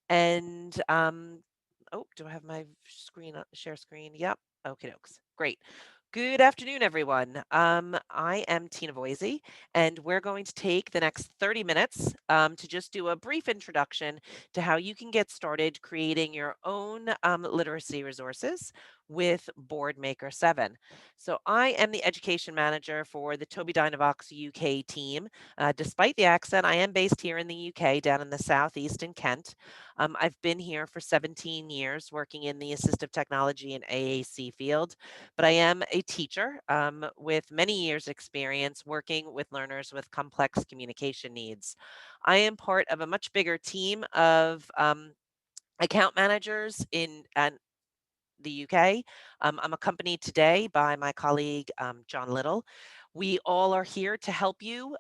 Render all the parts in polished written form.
And oh, do I have my screen share screen? Yep. Okay, dokes. Great. Good afternoon, everyone. I am Tina Voisey, and we're going to take the next 30 minutes to just do a brief introduction to how you can get started creating your own literacy resources with Boardmaker 7. So, I am the education manager for the Tobii Dynavox UK team. Despite the accent, I am based here in the UK, down in the southeast in Kent. I've been here for 17 years working in the assistive technology and AAC field, but I am a teacher with many years' experience working with learners with complex communication needs. I am part of a much bigger team of account managers in the UK. I'm accompanied today by my colleague, John Little. We all are here to help you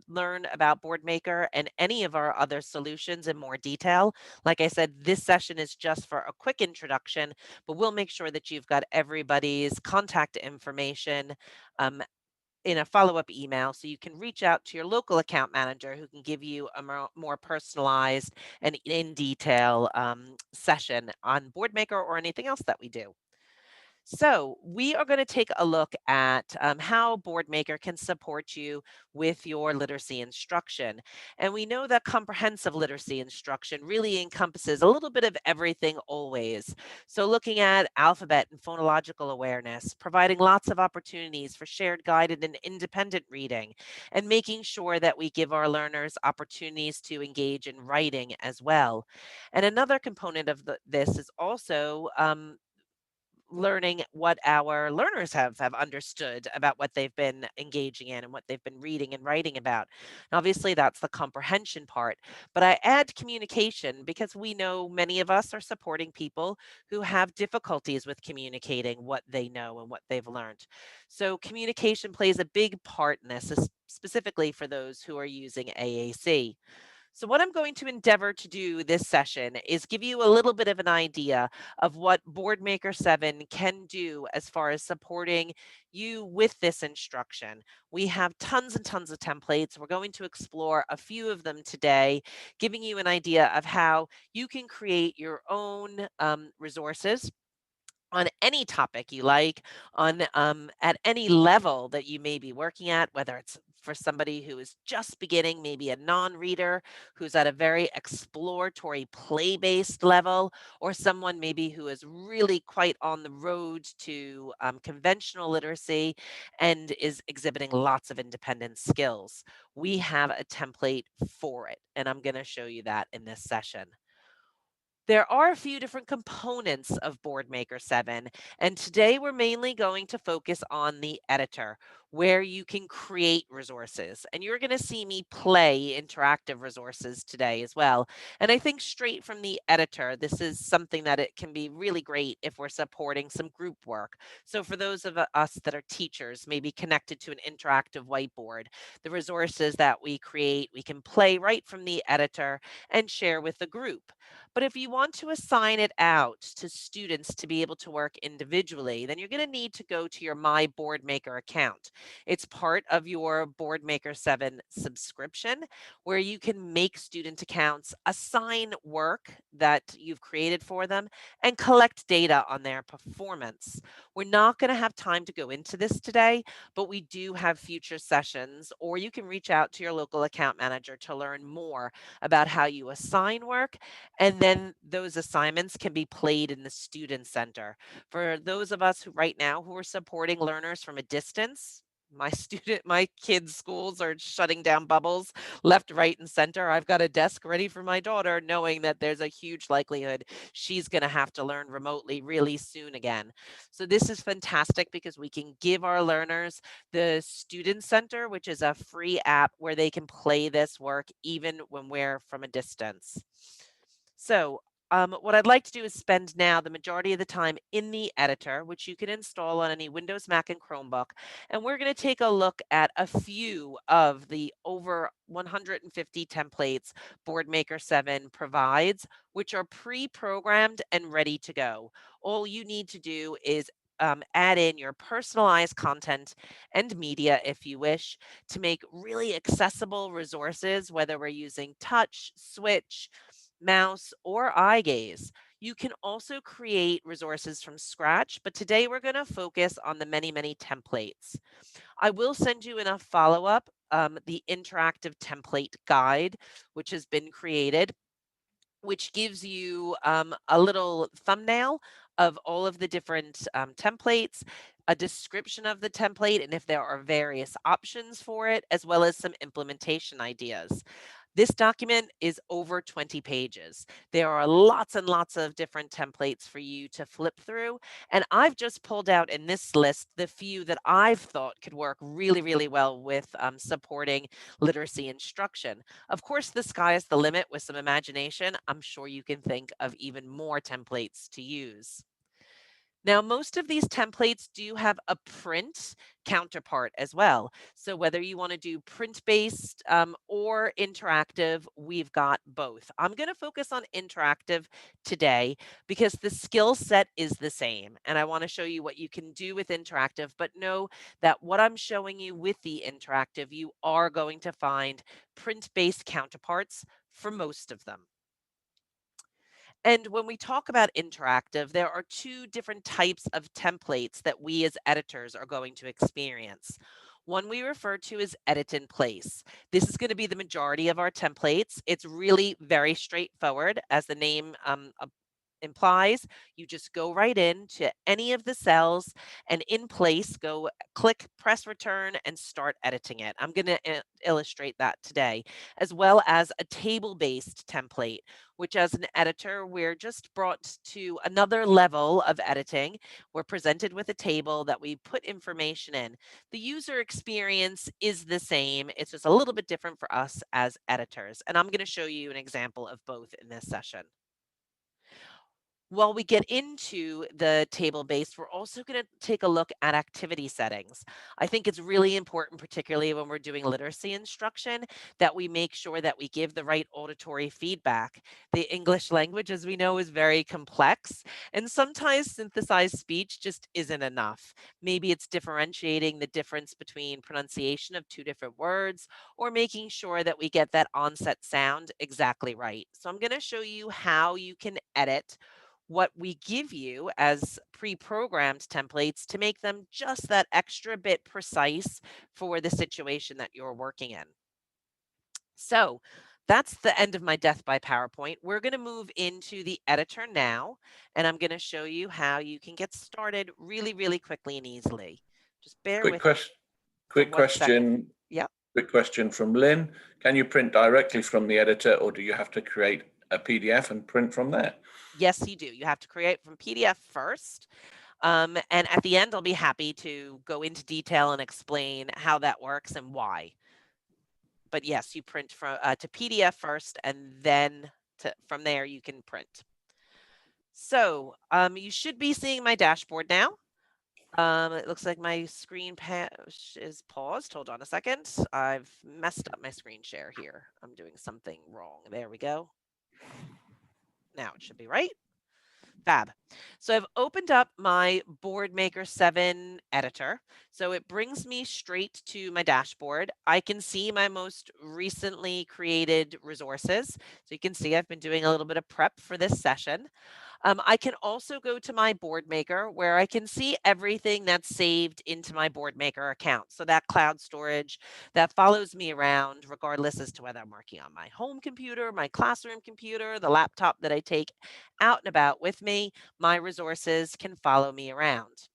learn about Boardmaker and any of our other solutions in more detail. Like I said, this session is just for a quick introduction, but we'll make sure that you've got everybody's contact information um, in a follow-up email so you can reach out to your local account manager who can give you a more personalized and in detail session on Boardmaker or anything else that we do. So, we are going to take a look at how Boardmaker can support you with your literacy instruction. And we know that comprehensive literacy instruction really encompasses a little bit of everything always. So, looking at alphabet and phonological awareness, providing lots of opportunities for shared guided and independent reading, and making sure that we give our learners opportunities to engage in writing as well. And another component of this is also learning what our learners have understood about what they've been engaging in and what they've been reading and writing about. And obviously, that's the comprehension part. But I add communication because we know many of us are supporting people who have difficulties with communicating what they know and what they've learned. So communication plays a big part in this, specifically for those who are using AAC. So, what I'm going to endeavor to do this session is give you a little bit of an idea of what Boardmaker 7 can do as far as supporting you with this instruction. We have tons and tons of templates. We're going to explore a few of them today, giving you an idea of how you can create your own resources on any topic you like, on at any level that you may be working at, whether it's for somebody who is just beginning, maybe a non-reader who's at a very exploratory play-based level, or someone maybe who is really quite on the road to conventional literacy and is exhibiting lots of independent skills. We have a template for it, and I'm going to show you that in this session. There are a few different components of Boardmaker 7, and today we're mainly going to focus on the editor, where you can create resources. And you're going to see me play interactive resources today as well. And I think straight from the editor, this is something that it can be really great if we're supporting some group work. So for those of us that are teachers, maybe connected to an interactive whiteboard, the resources that we create, we can play right from the editor and share with the group. But if you want to assign it out to students to be able to work individually, then you're going to need to go to your My Boardmaker account. It's part of your Boardmaker 7 subscription where you can make student accounts, assign work that you've created for them, and collect data on their performance. We're not going to have time to go into this today, but we do have future sessions, or you can reach out to your local account manager to learn more about how you assign work, and then those assignments can be played in the student center. For those of us who right now who are supporting learners from a distance, my kids' schools are shutting down bubbles left, right, and center. I've got a desk ready for my daughter, knowing that there's a huge likelihood she's going to have to learn remotely really soon again. So this is fantastic because we can give our learners the Student Center, which is a free app where they can play this work even when we're from a distance. So, what I'd like to do is spend now the majority of the time in the editor, which you can install on any Windows, Mac, and Chromebook. And we're going to take a look at a few of the over 150 templates Boardmaker 7 provides, which are pre-programmed and ready to go. All you need to do is add in your personalized content and media if you wish to make really accessible resources, whether we're using touch, switch, mouse, or eye gaze. You can also create resources from scratch, but today we're going to focus on the many, many templates. I will send you in a follow up the interactive template guide, which has been created, which gives you a little thumbnail of all of the different templates, a description of the template, and if there are various options for it, as well as some implementation ideas. This document is over 20 pages. There are lots and lots of different templates for you to flip through. And I've just pulled out in this list the few that I've thought could work really, really well with supporting literacy instruction. Of course, the sky is the limit with some imagination. I'm sure you can think of even more templates to use. Now, most of these templates do have a print counterpart as well. So whether you want to do print-based or interactive, we've got both. I'm going to focus on interactive today because the skill set is the same. And I want to show you what you can do with interactive, but know that what I'm showing you with the interactive, you are going to find print-based counterparts for most of them. And when we talk about interactive, there are two different types of templates that we as editors are going to experience. One we refer to as edit in place. This is going to be the majority of our templates. It's really very straightforward, as the name implies. You just go right in to any of the cells and in place, go click, press return, and start editing it. I'm going to illustrate that today, as well as a table-based template, which as an editor, we're just brought to another level of editing. We're presented with a table that we put information in. The user experience is the same. It's just a little bit different for us as editors. And I'm going to show you an example of both in this session. While we get into the table based, we're also going to take a look at activity settings. I think it's really important, particularly when we're doing literacy instruction, that we make sure that we give the right auditory feedback. The English language, as we know, is very complex, and sometimes synthesized speech just isn't enough. Maybe it's differentiating the difference between pronunciation of two different words or making sure that we get that onset sound exactly right. So I'm going to show you how you can edit what we give you as pre-programmed templates to make them just that extra bit precise for the situation that you're working in. So that's the end of my death by PowerPoint. We're going to move into the editor now, and I'm going to show you how you can get started really, really quickly and easily. Just bear Quick with me question. for Quick 1 second. question. Yep. Quick question from Lynn. Can you print directly from the editor, or do you have to create a PDF and print from there? Yes, you do. You have to create from PDF first. And at the end, I'll be happy to go into detail and explain how that works and why. But yes, you print from to PDF first, and then from there you can print. So you should be seeing my dashboard now. It looks like my screen is paused. Hold on a second. I've messed up my screen share here. I'm doing something wrong. There we go. Now it should be right. Fab. So I've opened up my Boardmaker 7 editor. So it brings me straight to my dashboard. I can see my most recently created resources. So you can see I've been doing a little bit of prep for this session. I can also go to my Boardmaker where I can see everything that's saved into my Boardmaker account. So that cloud storage that follows me around, regardless as to whether I'm working on my home computer, my classroom computer, the laptop that I take out and about with me, my resources can follow me around.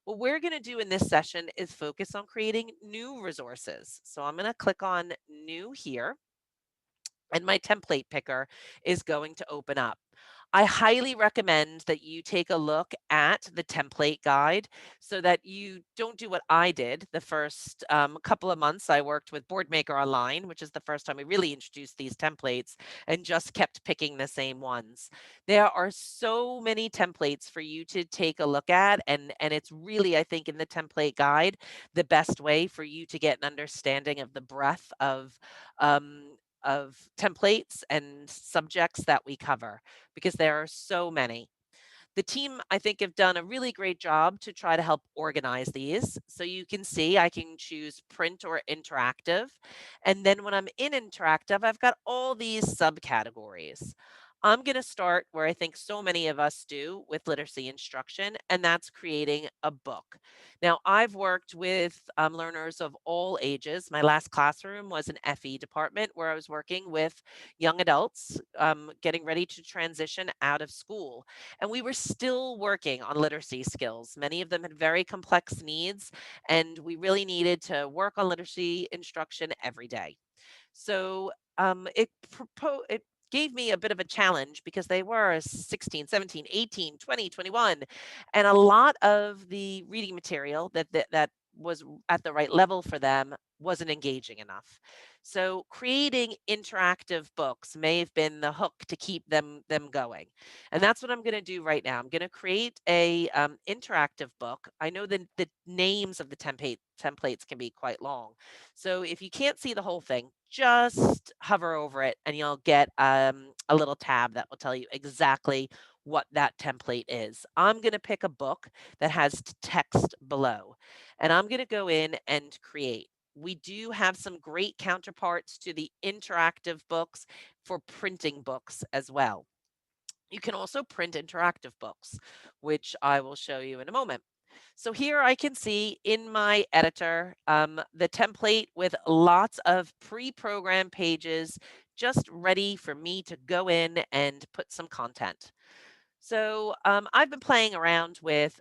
What we're going to do in this session is focus on creating new resources. So I'm going to click on New here, and my template picker is going to open up. I highly recommend that you take a look at the template guide so that you don't do what I did the first couple of months. I worked with Boardmaker Online, which is the first time we really introduced these templates, and just kept picking the same ones. There are so many templates for you to take a look at, and it's really, I think, in the template guide, the best way for you to get an understanding of the breadth um, of templates and subjects that we cover, because there are so many. The team, I think, have done a really great job to try to help organize these. So you can see I can choose print or interactive. And then when I'm in interactive, I've got all these subcategories. I'm going to start where I think so many of us do with literacy instruction, and that's creating a book. Now, I've worked with learners of all ages. My last classroom was an FE department where I was working with young adults getting ready to transition out of school. And we were still working on literacy skills. Many of them had very complex needs, and we really needed to work on literacy instruction every day. So it gave me a bit of a challenge because they were 16, 17, 18, 20, 21, and a lot of the reading material that was at the right level for them wasn't engaging enough. So creating interactive books may have been the hook to keep them going. And that's what I'm going to do right now. I'm going to create a interactive book. I know the names of the templates can be quite long. So if you can't see the whole thing, just hover over it and you'll get a little tab that will tell you exactly what that template is. I'm going to pick a book that has text below, and I'm going to go in and create. We do have some great counterparts to the interactive books for printing books as well. You can also print interactive books, which I will show you in a moment. So here I can see in my editor the template with lots of pre-programmed pages just ready for me to go in and put some content. So I've been playing around with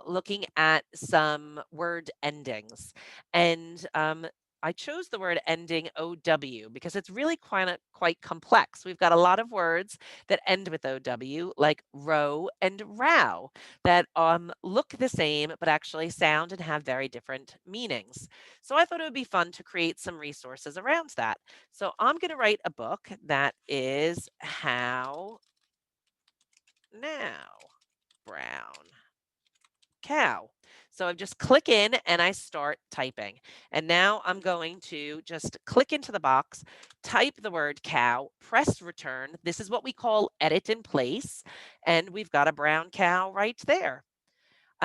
looking at some word endings, and I chose the word ending OW because it's really quite complex. We've got a lot of words that end with OW, like row and row, that look the same but actually sound and have very different meanings. So I thought it would be fun to create some resources around that. So I'm going to write a book that is how now brown cow. So I just click in and I start typing. And now I'm going to just click into the box, type the word cow, press return. This is what we call edit in place. And we've got a brown cow right there.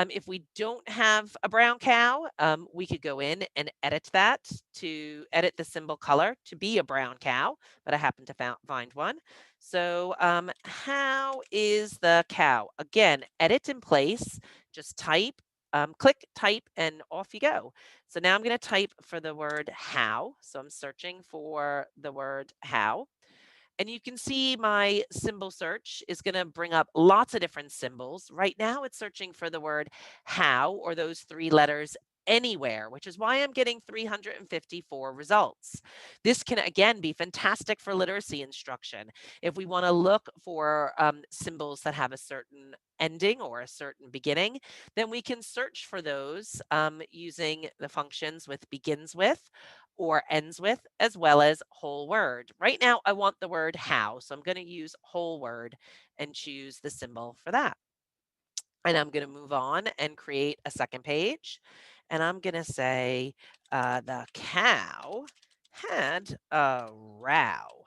If we don't have a brown cow, we could go in and edit that to edit the symbol color to be a brown cow, but I happen to find one. So how is the cow? Again, edit in place, just type, click type, and off you go. So now I'm going to type for the word how. So I'm searching for the word how. And you can see my symbol search is going to bring up lots of different symbols. Right now, it's searching for the word how or those three letters anywhere, which is why I'm getting 354 results. This can, again, be fantastic for literacy instruction. If we want to look for symbols that have a certain ending or a certain beginning, then we can search for those using the functions with begins with or ends with, as well as whole word. Right now, I want the word how, so I'm going to use whole word and choose the symbol for that. And I'm going to move on and create a second page. And I'm going to say the cow had a row.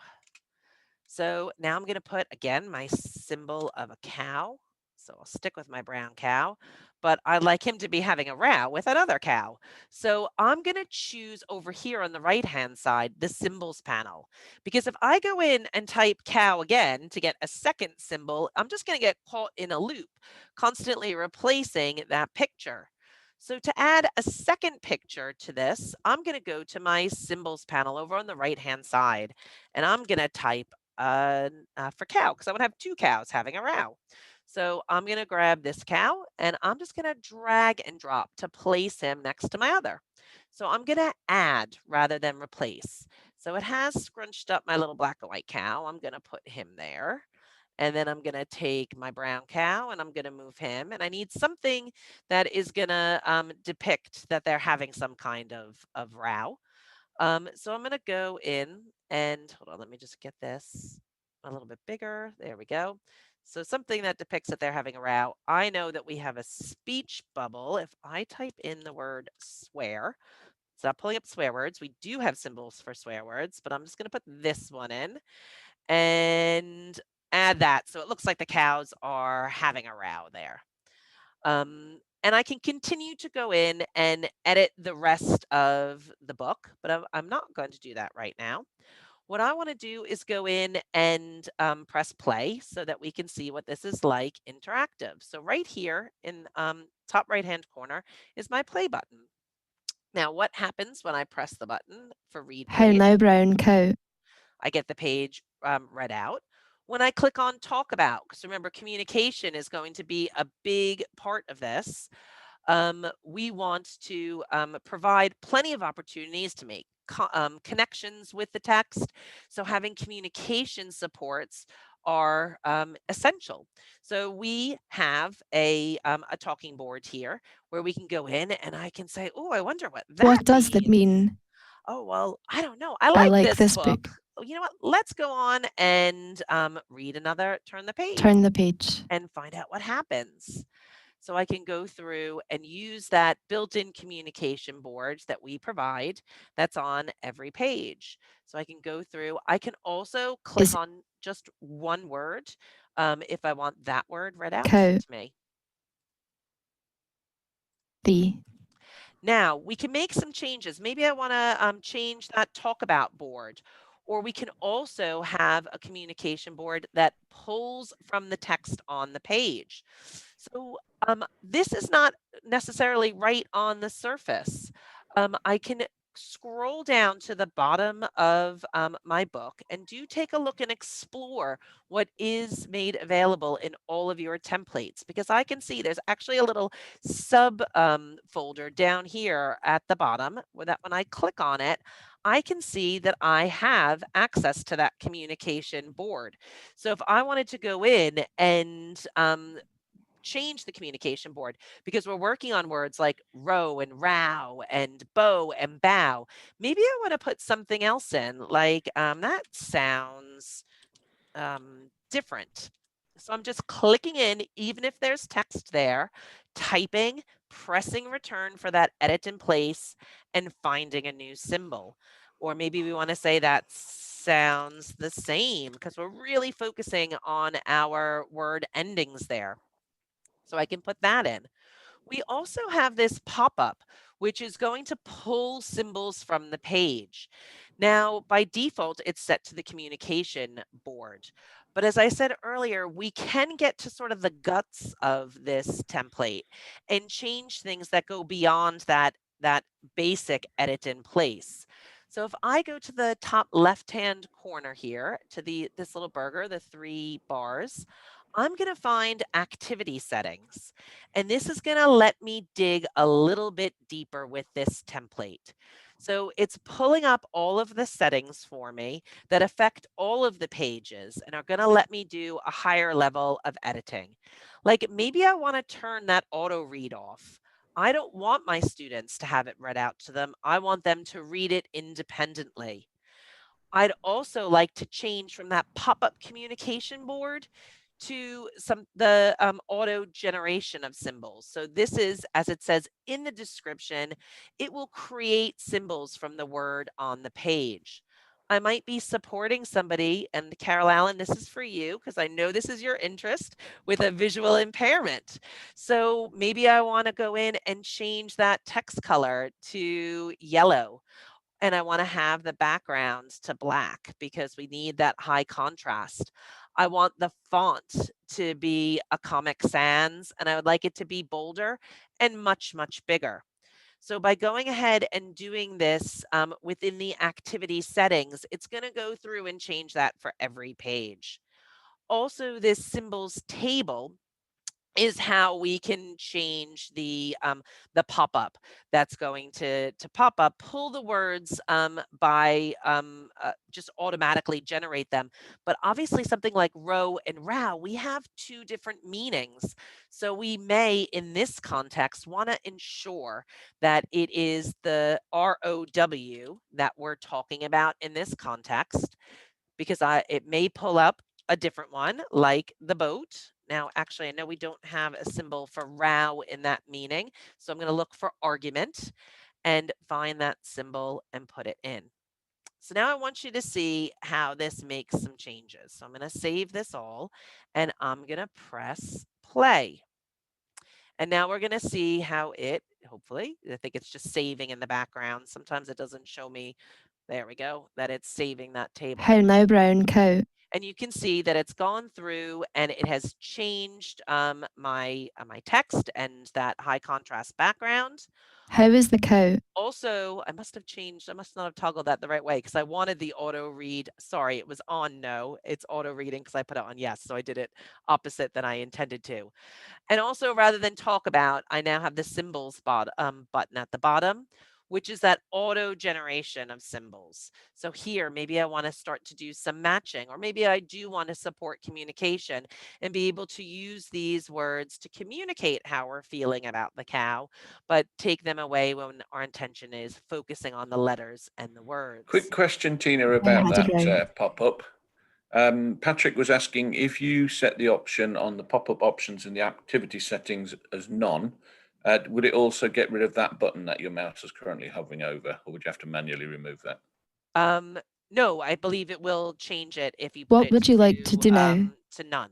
So now I'm going to put again my symbol of a cow. So I'll stick with my brown cow, but I'd like him to be having a row with another cow. So I'm going to choose over here on the right hand side the symbols panel, because if I go in and type cow again to get a second symbol, I'm just going to get caught in a loop, constantly replacing that picture. So to add a second picture to this, I'm going to go to my symbols panel over on the right hand side, and I'm going to type for cow because I would have two cows having a row. So I'm going to grab this cow and I'm just going to drag and drop to place him next to my other. So I'm going to add rather than replace. So it has scrunched up my little black and white cow. I'm going to put him there. And then I'm going to take my brown cow and I'm going to move him. And I need something that is going to depict that they're having some kind of row. So I'm going to go in and hold on, let me just get this a little bit bigger. There we go. So something that depicts that they're having a row. I know that we have a speech bubble. If I type in the word swear, it's not pulling up swear words. We do have symbols for swear words, but I'm just going to put this one in and add that. So it looks like the cows are having a row there. And I can continue to go in and edit the rest of the book, but I'm not going to do that right now. What I want to do is go in and press play so that we can see what this is like interactive. So right here in top right hand corner is my play button. Now, what happens when I press the button for read page? Hello, brown cow. I get the page read out. When I click on talk about, because remember, communication is going to be a big part of this, we want to provide plenty of opportunities to make connections with the text. So having communication supports are essential. So we have a talking board here where we can go in and I can say, oh, I wonder what that What does that means. mean? Oh, well, I don't know. I I like like this this book. book. Oh, you know what? Let's go on and read another, turn the page Turn the page. and find out what happens. So I can go through and use that built-in communication board that we provide that's on every page. So I can go through. I can also click Is on just one word if I want that word read out cow to me. the Now we can make some changes. Maybe I want to change that talk about board, or we can also have a communication board that pulls from the text on the page. So this is not necessarily right on the surface. I can scroll down to the bottom of my book and do take a look and explore what is made available in all of your templates, because I can see there's actually a little sub folder down here at the bottom where that when I click on it, I can see that I have access to that communication board. So if I wanted to go in and change the communication board, because we're working on words like row and row and bow and bow. Maybe I want to put something else in, like that sounds different. So I'm just clicking in, even if there's text there, typing, pressing return for that edit in place, and finding a new symbol. Or maybe we want to say that sounds the same because we're really focusing on our word endings there. So I can put that in. We also have this pop-up, which is going to pull symbols from the page. Now, by default, it's set to the communication board. But as I said earlier, we can get to sort of the guts of this template and change things that go beyond that basic edit in place. So if I go to the top left-hand corner here to this little burger, the 3 bars, I'm going to find activity settings. And this is going to let me dig a little bit deeper with this template. So it's pulling up all of the settings for me that affect all of the pages and are going to let me do a higher level of editing. Like maybe I want to turn that auto read off. I don't want my students to have it read out to them. I want them to read it independently. I'd also like to change from that pop-up communication board to the auto generation of symbols. So this is, as it says in the description, it will create symbols from the word on the page. I might be supporting somebody, and Carol Allen, this is for you because I know this is your interest, with a visual impairment. So maybe I want to go in and change that text color to yellow, and I want to have the background to black because we need that high contrast. I want the font to be a Comic Sans, and I would like it to be bolder and much, much bigger. So by going ahead and doing this within the activity settings, it's going to go through and change that for every page. Also, this symbols table is how we can change the pop-up that's going to pop up, pull the words by just automatically generate them. But obviously something like row and row, we have two different meanings. So we may, in this context, want to ensure that it is the ROW that we're talking about in this context, because it may pull up a different one like the boat. Now, actually, I know we don't have a symbol for row in that meaning, so I'm going to look for argument and find that symbol and put it in. So now I want you to see how this makes some changes. So I'm going to save this all and I'm going to press play. And now we're going to see how it, hopefully, I think it's just saving in the background. Sometimes it doesn't show me. There we go, that it's saving that table. Hono brown coat. And you can see that it's gone through and it has changed my text and that high contrast background. How is the coat? Also, I must not have toggled that the right way because I wanted the auto read. Sorry, it was on no, it's auto reading because I put it on yes. So I did it opposite than I intended to. And also, rather than talk about, I now have the symbols button at the bottom, which is that auto generation of symbols. So here, maybe I want to start to do some matching, or maybe I do want to support communication and be able to use these words to communicate how we're feeling about the cow, but take them away when our intention is focusing on the letters and the words. Quick question, Tina, about that pop-up. Patrick was asking if you set the option on the pop-up options in the activity settings as none, would it also get rid of that button that your mouse is currently hovering over, or would you have to manually remove that? No, I believe it will change it if you put What it would you like to do now? to none.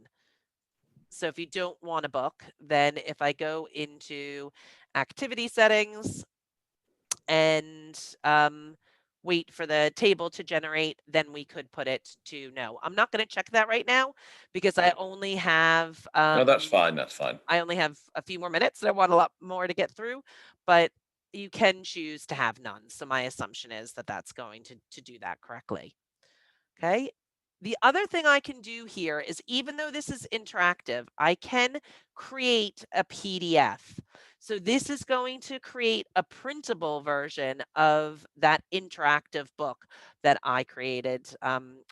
So if you don't want a book, then if I go into activity settings and wait for the table to generate, then we could put it to no. I'm not going to check that right now because I only have No, that's fine. That's fine. I only have a few more minutes and I want a lot more to get through, but you can choose to have none. So my assumption is that that's going to do that correctly. Okay. The other thing I can do here is, even though this is interactive, I can create a PDF. So this is going to create a printable version of that interactive book that I created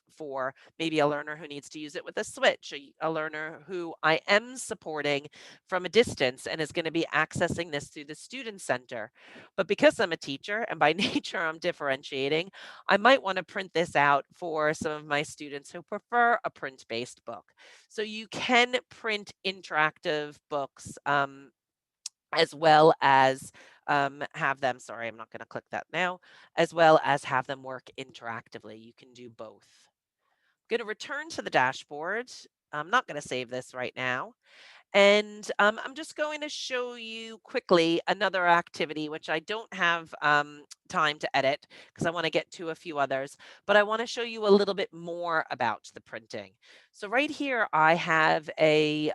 for maybe a learner who needs to use it with a switch, a learner who I am supporting from a distance and is going to be accessing this through the Student Center. But because I'm a teacher and by nature I'm differentiating, I might want to print this out for some of my students who prefer a print-based book. So you can print interactive books as well as have them, sorry, I'm not going to click that now, as well as have them work interactively. You can do both. I'm going to return to the dashboard. I'm not going to save this right now. And I'm just going to show you quickly another activity, which I don't have time to edit because I want to get to a few others, but I want to show you a little bit more about the printing. So right here, I have a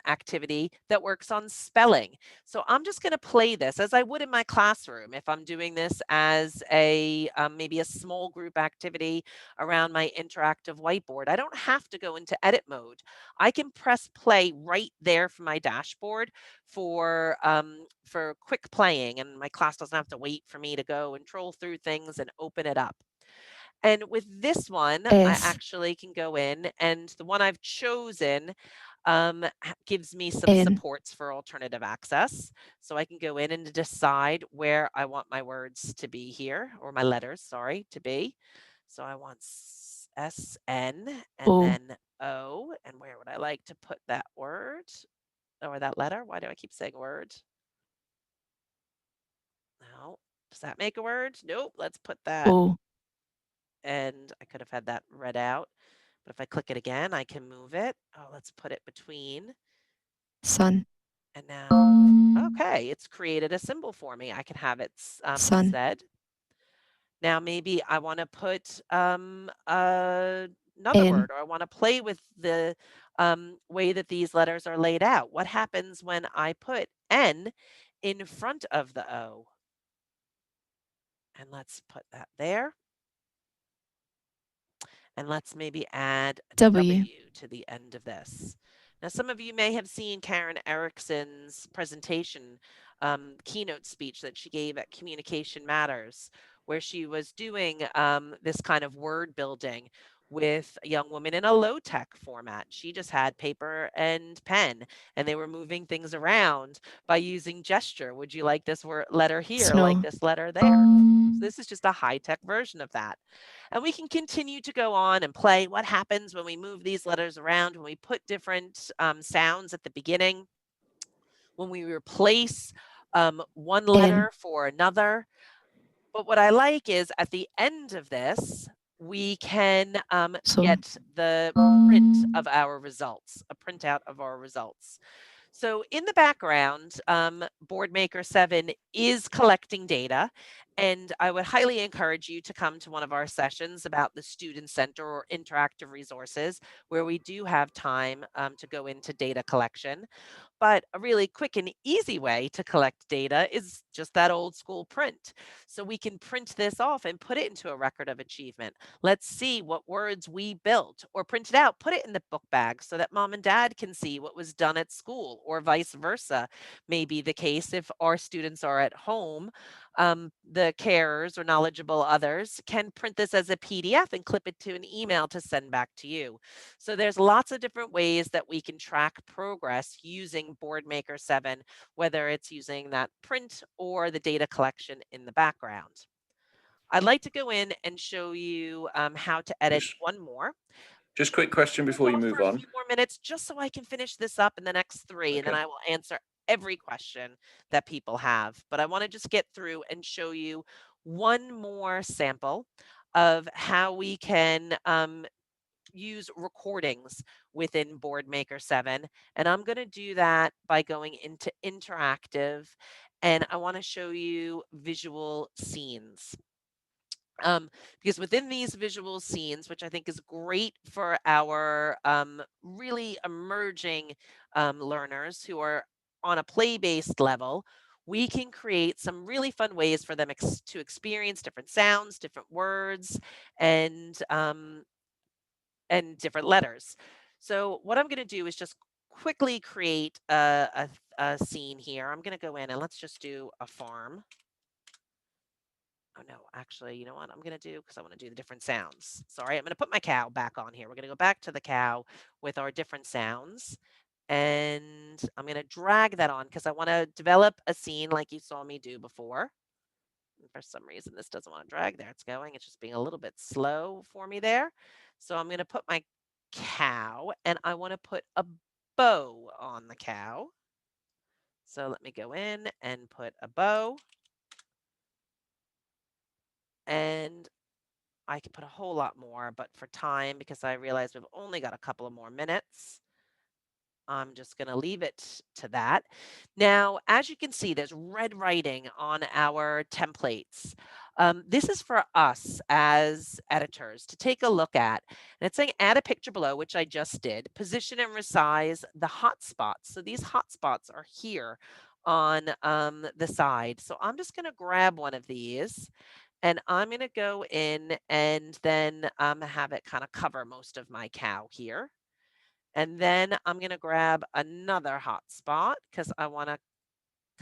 activity that works on spelling. So I'm just going to play this as I would in my classroom if I'm doing this as a maybe a small group activity around my interactive whiteboard. I don't have to go into edit mode. I can press play right there from my dashboard for quick playing, and my class doesn't have to wait for me to go and troll through things and open it up. And with this one, I actually can go in, and the one I've chosen gives me some supports for alternative access. So I can go in and decide where I want my words to be here, or my letters, sorry, to be. So I want S, N, and then O. And where would I like to put that word or that letter? Why do I keep saying word? No. Does that make a word? Nope. Let's put that. And I could have had that read out. But if I click it again, I can move it. Oh, let's put it between. Sun. And now, okay, it's created a symbol for me. I can have it said. Now, maybe I want to put another word, or I want to play with the way that these letters are laid out. What happens when I put N in front of the O? And let's put that there. And let's maybe add a W to the end of this. Now, some of you may have seen Karen Erickson's presentation, keynote speech that she gave at Communication Matters, where she was doing this kind of word building with a young woman in a low-tech format. She just had paper and pen, and they were moving things around by using gesture. Would you like this letter here, like this letter there? So this is just a high-tech version of that. And we can continue to go on and play. What happens when we move these letters around, when we put different sounds at the beginning, when we replace one letter for another. But what I like is at the end of this, we can get the print of our results, a printout of our results. So in the background, Boardmaker 7 is collecting data, and I would highly encourage you to come to one of our sessions about the Student Center or interactive resources, where we do have time to go into data collection. But a really quick and easy way to collect data is just that old school print. So we can print this off and put it into a record of achievement. Let's see what words we built, or print it out, put it in the book bag so that mom and dad can see what was done at school, or vice versa may be the case if our students are at home. The carers or knowledgeable others can print this as a PDF and clip it to an email to send back to you. So there's lots of different ways that we can track progress using Boardmaker 7, whether it's using that print or the data collection in the background. I'd like to go in and show you how to edit one more. Just quick question before you move on. A few more minutes just so I can finish this up in the next 3, and then I will answer every question that people have. But I want to just get through and show you one more sample of how we can use recordings within Boardmaker 7. And I'm going to do that by going into interactive, and I want to show you visual scenes. Because within these visual scenes, which I think is great for our really emerging learners who are on a play-based level, we can create some really fun ways for them to experience different sounds, different words, and different letters. So what I'm going to do is just quickly create a scene here. I'm going to go in and let's just do a farm. Oh no, actually, you know what I'm going to do, because I want to do the different sounds. Sorry, I'm going to put my cow back on here. We're going to go back to the cow with our different sounds. And I'm going to drag that on because I want to develop a scene like you saw me do before. And for some reason, this doesn't want to drag. There it's going. It's just being a little bit slow for me there. So I'm going to put my cow, and I want to put a bow on the cow. So let me go in and put a bow. And I could put a whole lot more, but for time, because I realize we've only got a couple of more minutes, I'm just going to leave it to that. Now, as you can see, there's red writing on our templates. This is for us as editors to take a look at. And it's saying add a picture below, which I just did. Position and resize the hotspots. So these hotspots are here on the side. So I'm just going to grab one of these, and I'm going to go in and then have it kind of cover most of my cow here. And then I'm going to grab another hotspot because I want to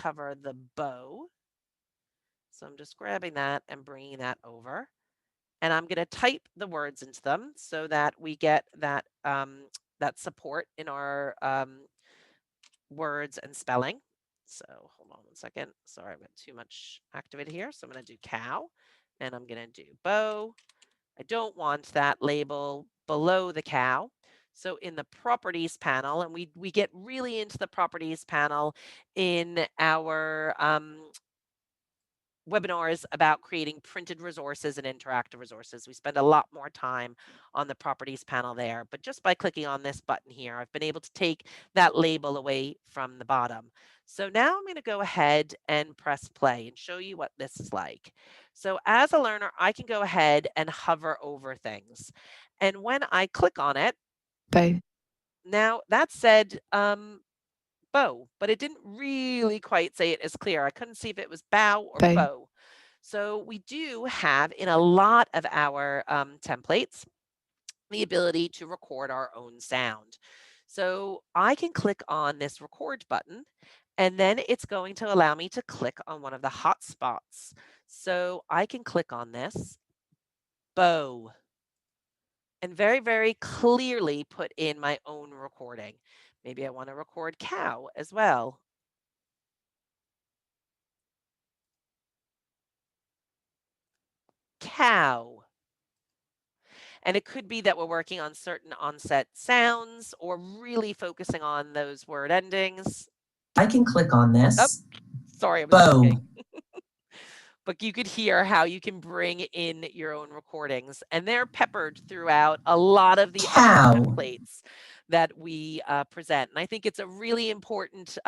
cover the bow. So I'm just grabbing that and bringing that over. And I'm going to type the words into them so that we get that, that support in our words and spelling. So hold on one second. Sorry, I've got too much activated here. So I'm going to do cow, and I'm going to do bow. I don't want that label below the cow. So in the properties panel, and we get really into the properties panel in our webinars about creating printed resources and interactive resources. We spend a lot more time on the properties panel there, but just by clicking on this button here, I've been able to take that label away from the bottom. So now I'm going to go ahead and press play and show you what this is like. So as a learner, I can go ahead and hover over things. And when I click on it, Bow. now that said bow, but it didn't really quite say it as clear. I couldn't see if it was bow or bow. So we do have in a lot of our templates the ability to record our own sound. So I can click on this record button, and then it's going to allow me to click on one of the hot spots. So I can click on this, bow, and very, very clearly put in my own recording. Maybe I want to record cow as well. Cow. And it could be that we're working on certain onset sounds or really focusing on those word endings. I can click on this. Oh, sorry, I was bow. talking. But you could hear how you can bring in your own recordings, and they're peppered throughout a lot of the cow. other templates that we present. And I think it's a really important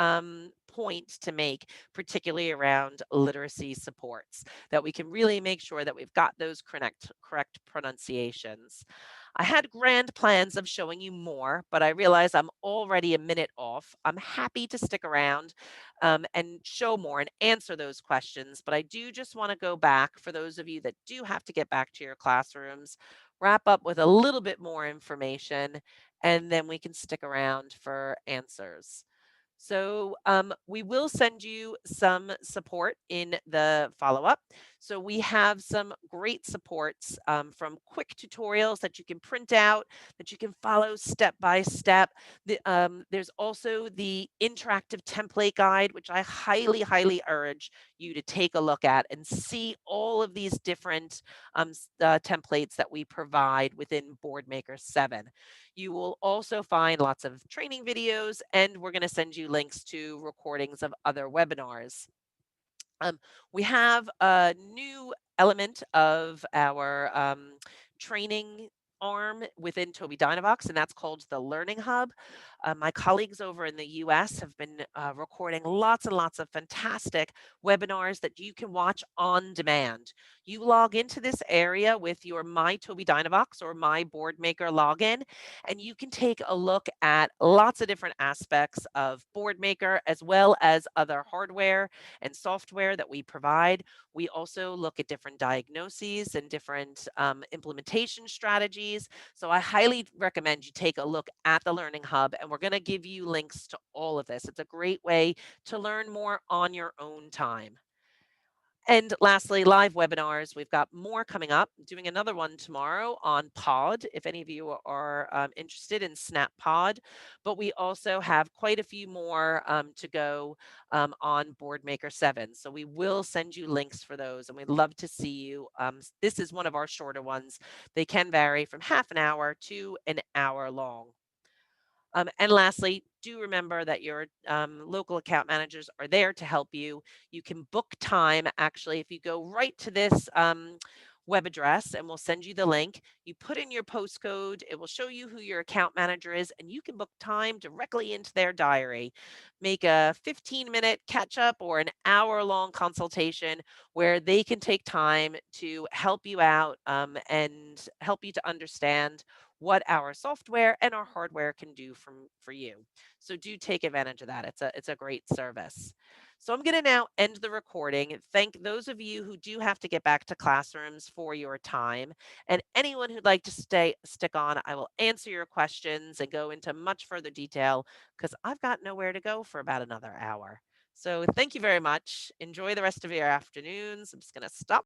point to make, particularly around literacy supports, that we can really make sure that we've got those correct pronunciations. I had grand plans of showing you more, but I realize I'm already a minute off. I'm happy to stick around and show more and answer those questions, but I do just want to go back for those of you that do have to get back to your classrooms, wrap up with a little bit more information, and then we can stick around for answers. So we will send you some support in the follow-up. So we have some great supports from quick tutorials that you can print out, that you can follow step by step. There's also the interactive template guide, which I highly urge you to take a look at and see all of these different templates that we provide within Boardmaker 7. You will also find lots of training videos, and we're going to send you links to recordings of other webinars. We have a new element of our training arm within Tobii Dynavox, and that's called the Learning Hub. My colleagues over in the US have been recording lots and lots of fantastic webinars that you can watch on demand. You log into this area with your My Tobii Dynavox or My Boardmaker login, and you can take a look at lots of different aspects of Boardmaker as well as other hardware and software that we provide. We also look at different diagnoses and different implementation strategies. So I highly recommend you take a look at the Learning Hub, and we're going to give you links to all of this. It's a great way to learn more on your own time. And lastly, live webinars. We've got more coming up. Doing another one tomorrow on Pod, if any of you are interested in Snap Pod. But we also have quite a few more to go on Boardmaker 7. So we will send you links for those, and we'd love to see you. This is one of our shorter ones. They can vary from half an hour to an hour long. And lastly, do remember that your local account managers are there to help you. You can book time. Actually, if you go right to this web address, and we'll send you the link, you put in your postcode, it will show you who your account manager is, and you can book time directly into their diary. Make a 15-minute catch up or an hour-long consultation where they can take time to help you out and help you to understand what our software and our hardware can do for you. So do take advantage of that. It's a great service. So I'm going to now end the recording. Thank those of you who do have to get back to classrooms for your time. And anyone who'd like to stick on, I will answer your questions and go into much further detail because I've got nowhere to go for about another hour. So thank you very much. Enjoy the rest of your afternoons. I'm just going to stop